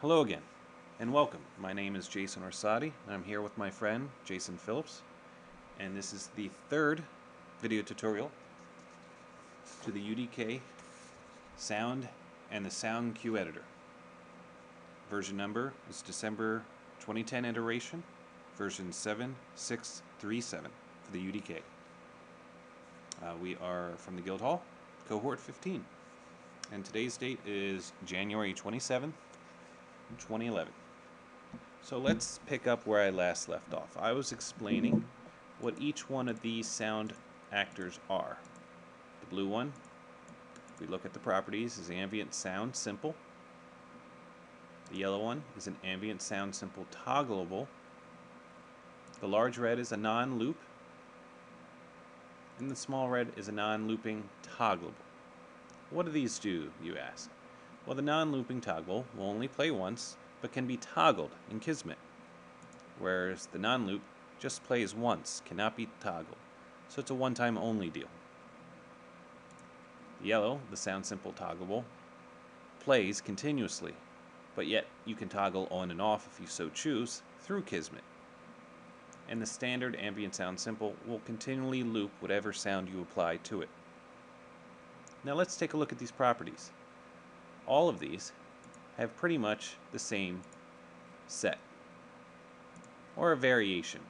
Hello again, and welcome. My name is Jason Orsatti, and I'm here with my friend Jason Phillips, and this is the third video tutorial to the UDK Sound and the Sound Cue Editor. Version number is December 2010 iteration, version 7637 for the UDK. We are from the Guildhall, cohort 15, and today's date is January 27th, 2011. So let's pick up where I last left off. I was explaining what each one of these sound actors are. The blue one, if we look at the properties, is ambient sound simple. The yellow one is an ambient sound simple toggleable. The large red is a non-loop, and the small red is a non-looping toggleable. What do these do, you ask? Well, the non-looping toggle will only play once, but can be toggled in Kismet, whereas the non-loop just plays once, cannot be toggled, so it's a one-time only deal. The yellow, the sound simple toggleable, plays continuously, but yet you can toggle on and off if you so choose through Kismet. And the standard ambient sound simple will continually loop whatever sound you apply to it. Now let's take a look at these properties. All of these have pretty much the same set, or a variation.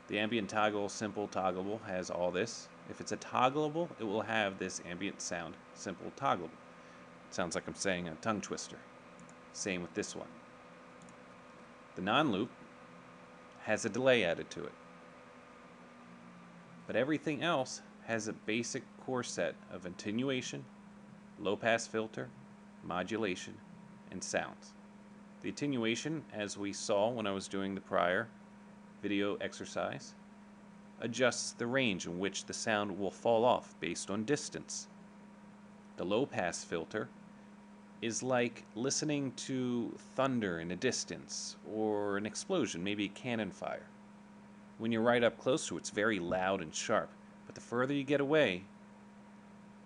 The ambient toggle simple toggleable has all this. If it's a toggleable, it will have this ambient sound simple toggleable. It sounds like I'm saying a tongue twister. Same with this one. The non-loop has a delay added to it, but everything else has a basic core set of attenuation, low-pass filter, modulation, and sounds. The attenuation, as we saw when I was doing the prior video exercise, adjusts the range in which the sound will fall off based on distance. The low-pass filter is like listening to thunder in a distance or an explosion, maybe a cannon fire. When you're right up close to it, it's very loud and sharp, but the further you get away,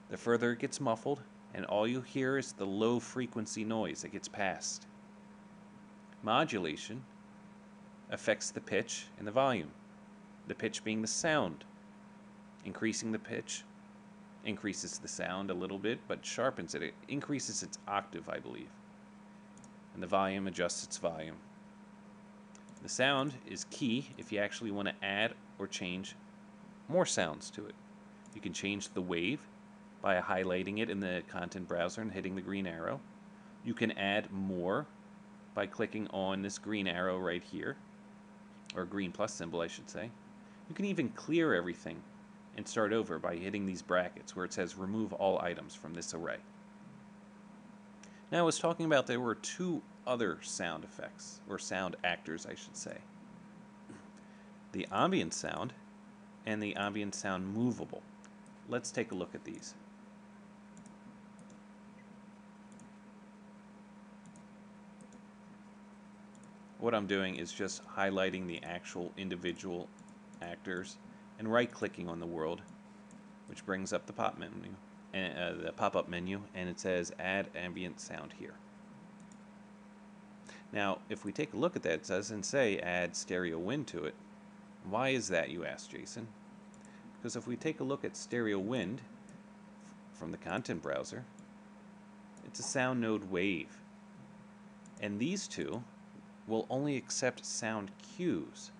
the further it gets muffled, and all you hear is the low frequency noise that gets passed. Modulation affects the pitch and the volume. The pitch being the sound. Increasing the pitch increases the sound a little bit, but sharpens it. It increases its octave, I believe. And the volume adjusts its volume. The sound is key if you actually want to add or change more sounds to it. You can change the wave by highlighting it in the content browser and hitting the green arrow. You can add more by clicking on this green arrow right here, or green plus symbol I should say. You can even clear everything and start over by hitting these brackets where it says remove all items from this array. Now I was talking about there were two other sound effects, or sound actors I should say. The ambient sound and the ambient sound movable. Let's take a look at these. What I'm doing is just highlighting the actual individual actors and right-clicking on the world, which brings up the pop-up menu, and it says Add Ambient Sound here. Now, if we take a look at that, it doesn't say Add Stereo Wind to it. Why is that, you ask, Jason? Because if we take a look at Stereo Wind from the content browser, it's a sound node wave, and these two will only accept sound cues,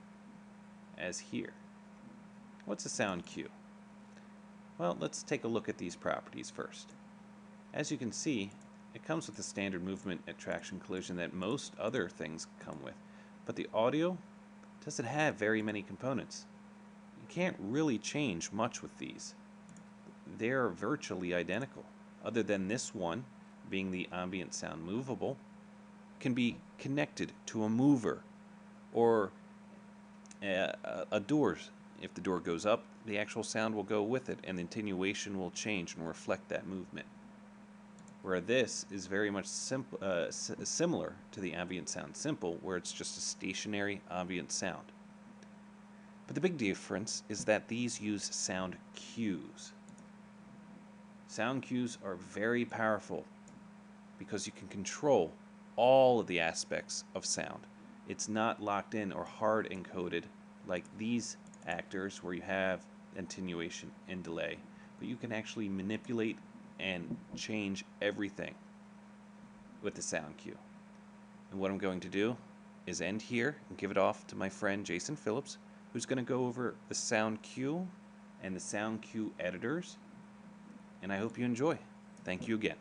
as here. What's a sound cue? Well, let's take a look at these properties first. As you can see, it comes with the standard movement, attraction, collision that most other things come with, but the audio doesn't have very many components. You can't really change much with these. They're virtually identical, other than this one, being the ambient sound movable, can be connected to a mover or a door. If the door goes up, the actual sound will go with it, and the attenuation will change and reflect that movement. Where this is very much similar to the ambient sound simple, where it's just a stationary ambient sound. But the big difference is that these use sound cues. Sound cues are very powerful because you can control all of the aspects of sound. It's not locked in or hard encoded like these actors where you have attenuation and delay, but you can actually manipulate and change everything with the sound cue. And what I'm going to do is end here and give it off to my friend Jason Phillips, who's going to go over the sound cue and the sound cue editors. And I hope you enjoy. Thank you again.